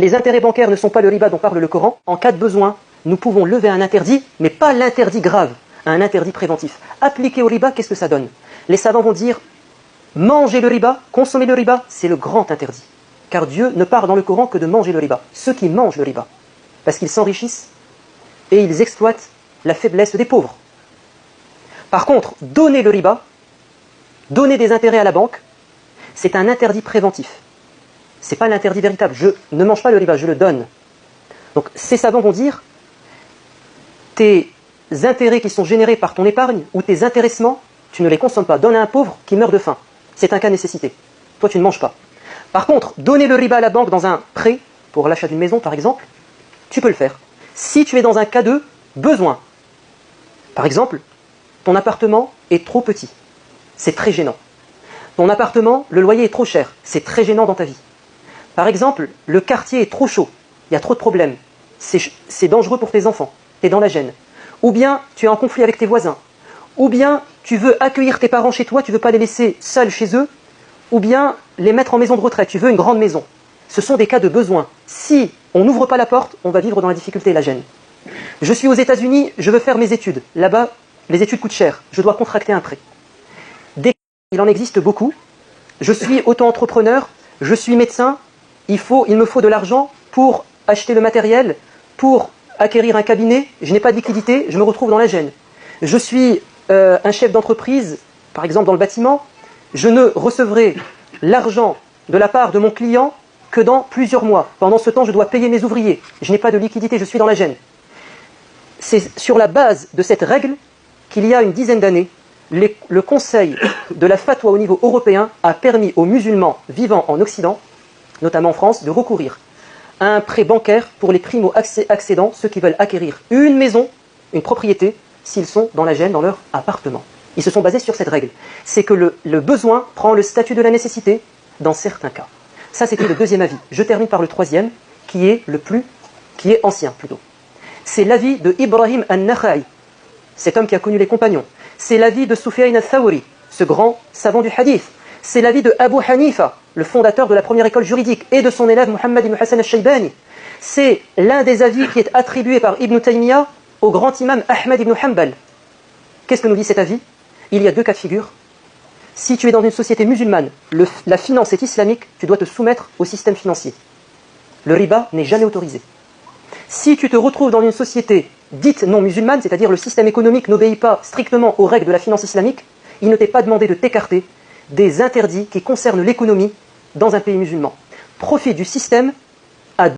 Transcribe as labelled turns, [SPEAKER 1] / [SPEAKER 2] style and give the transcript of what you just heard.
[SPEAKER 1] Les intérêts bancaires ne sont pas le riba dont parle le Coran. En cas de besoin, nous pouvons lever un interdit, mais pas l'interdit grave, un interdit préventif. Appliquer au riba, qu'est-ce que ça donne? Les savants vont dire, manger le riba, consommer le riba, c'est le grand interdit. Car Dieu ne parle dans le Coran que de manger le riba. Ceux qui mangent le riba, parce qu'ils s'enrichissent et ils exploitent la faiblesse des pauvres. Par contre, donner le riba, donner des intérêts à la banque, c'est un interdit préventif. Ce n'est pas l'interdit véritable. Je ne mange pas le riba, je le donne. Donc ces savants vont dire, tes intérêts qui sont générés par ton épargne ou tes intéressements, tu ne les consommes pas. Donne à un pauvre qui meurt de faim. C'est un cas nécessité. Toi, tu ne manges pas. Par contre, donner le riba à la banque dans un prêt, pour l'achat d'une maison par exemple, tu peux le faire. Si tu es dans un cas de besoin, par exemple, ton appartement est trop petit, c'est très gênant. Ton appartement, le loyer est trop cher, c'est très gênant dans ta vie. Par exemple, le quartier est trop chaud, il y a trop de problèmes, c'est dangereux pour tes enfants, tu es dans la gêne. Ou bien tu es en conflit avec tes voisins, ou bien tu veux accueillir tes parents chez toi, tu ne veux pas les laisser seuls chez eux, ou bien les mettre en maison de retraite, tu veux une grande maison. Ce sont des cas de besoin. Si on n'ouvre pas la porte, on va vivre dans la difficulté et la gêne. Je suis aux États-Unis, je veux faire mes études. Là-bas, les études coûtent cher, je dois contracter un prêt. Il en existe beaucoup. Je suis auto-entrepreneur, je suis médecin, il me faut de l'argent pour acheter le matériel, pour acquérir un cabinet, je n'ai pas de liquidité, je me retrouve dans la gêne. Je suis un chef d'entreprise, par exemple dans le bâtiment, je ne recevrai l'argent de la part de mon client que dans plusieurs mois. Pendant ce temps, je dois payer mes ouvriers, je n'ai pas de liquidité, je suis dans la gêne. C'est sur la base de cette règle qu'il y a une dizaine d'années, le Conseil de la fatwa au niveau européen a permis aux musulmans vivant en Occident, notamment en France, de recourir à un prêt bancaire pour les primo-accédants, ceux qui veulent acquérir une maison, une propriété, s'ils sont dans la gêne dans leur appartement. Ils se sont basés sur cette règle. C'est que le besoin prend le statut de la nécessité dans certains cas. Ça, c'était le deuxième avis. Je termine par le troisième, qui est ancien plutôt. C'est l'avis de Ibrahim al-Nakha'i, cet homme qui a connu les compagnons. C'est l'avis de Sufyan al-Thawri, ce grand savant du hadith. C'est l'avis de Abu Hanifa, le fondateur de la première école juridique, et de son élève Muhammad ibn Hassan al-Shaybani. C'est l'un des avis qui est attribué par Ibn Taymiyyah au grand imam Ahmad ibn Hanbal. Qu'est-ce que nous dit cet avis? Il y a deux cas de figure. Si tu es dans une société musulmane, la finance est islamique, tu dois te soumettre au système financier. Le riba n'est jamais autorisé. Si tu te retrouves dans une société dite non musulmane, c'est-à-dire le système économique n'obéit pas strictement aux règles de la finance islamique, il ne t'est pas demandé de t'écarter des interdits qui concernent l'économie dans un pays musulman. Profite du système